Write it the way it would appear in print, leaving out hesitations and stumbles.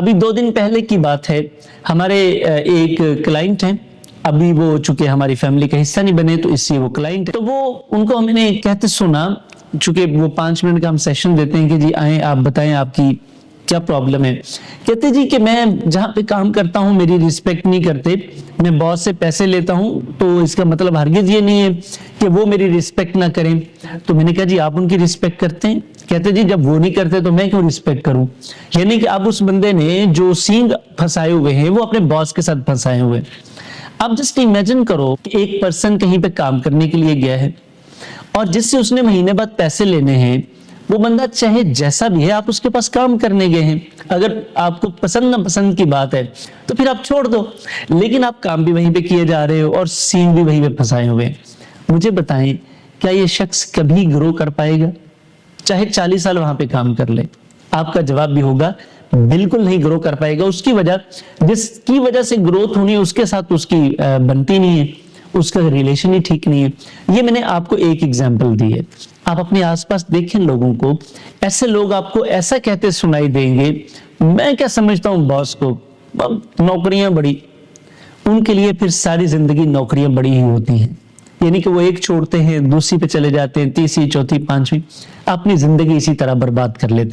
अभी 2 दिन पहले की बात है, हमारे एक क्लाइंट हैं, अभी वो चूंकि हमारी फैमिली का हिस्सा नहीं बने तो इसलिए वो क्लाइंट है। तो वो उनको हमने कहते सुना, चूंकि वो 5 मिनट का हम सेशन देते हैं कि जी आए आप बताएं आपकी क्या प्रॉब्लम है। कहते जी कि मैं जहाँ पे काम करता हूँ मेरी रिस्पेक्ट नहीं करते, मैं बॉस से पैसे लेता हूँ तो इसका मतलब हरगिज ये नहीं है कि वो मेरी रिस्पेक्ट ना करें। तो मैंने कहा जी आप उनकी रिस्पेक्ट करते हैं? कहते जी जब वो नहीं करते तो मैं क्यों रिस्पेक्ट करूं। यानी कि अब उस बंदे ने जो सींग फंसाए हुए हैं वो अपने बॉस के साथ फंसाए हुए हैं। अब जस्ट इमेजिन करो कि एक पर्सन कहीं पे काम करने के लिए गया है और जिससे उसने महीने बाद पैसे लेने हैं, वो बंदा चाहे जैसा भी है, आप उसके पास काम करने गए हैं, अगर आपको पसंद ना पसंद की बात है तो फिर आप छोड़ दो, लेकिन आप काम भी वहीं पे किए जा रहे हो और सींग भी वहीं पे फंसाए हुए हैं। मुझे बताएं क्या ये शख्स कभी ग्रो कर पाएगा, चाहे 40 साल वहां पे काम कर ले? आपका जवाब भी होगा बिल्कुल नहीं ग्रो कर पाएगा। उसकी वजह, जिसकी वजह से ग्रोथ होनी है उसके साथ उसकी बनती नहीं है, उसका रिलेशन ही ठीक नहीं है। ये मैंने आपको एक एग्जांपल दी है। आप अपने आसपास देखें लोगों को, ऐसे लोग आपको ऐसा कहते सुनाई देंगे, मैं क्या समझता हूं बॉस को, नौकरियां बड़ी, उनके लिए फिर सारी जिंदगी नौकरियां बड़ी ही होती हैं। यानी कि वो एक छोड़ते हैं दूसरी पे चले जाते हैं, तीसरी चौथी पांचवी, अपनी जिंदगी इसी तरह बर्बाद कर लेते हैं।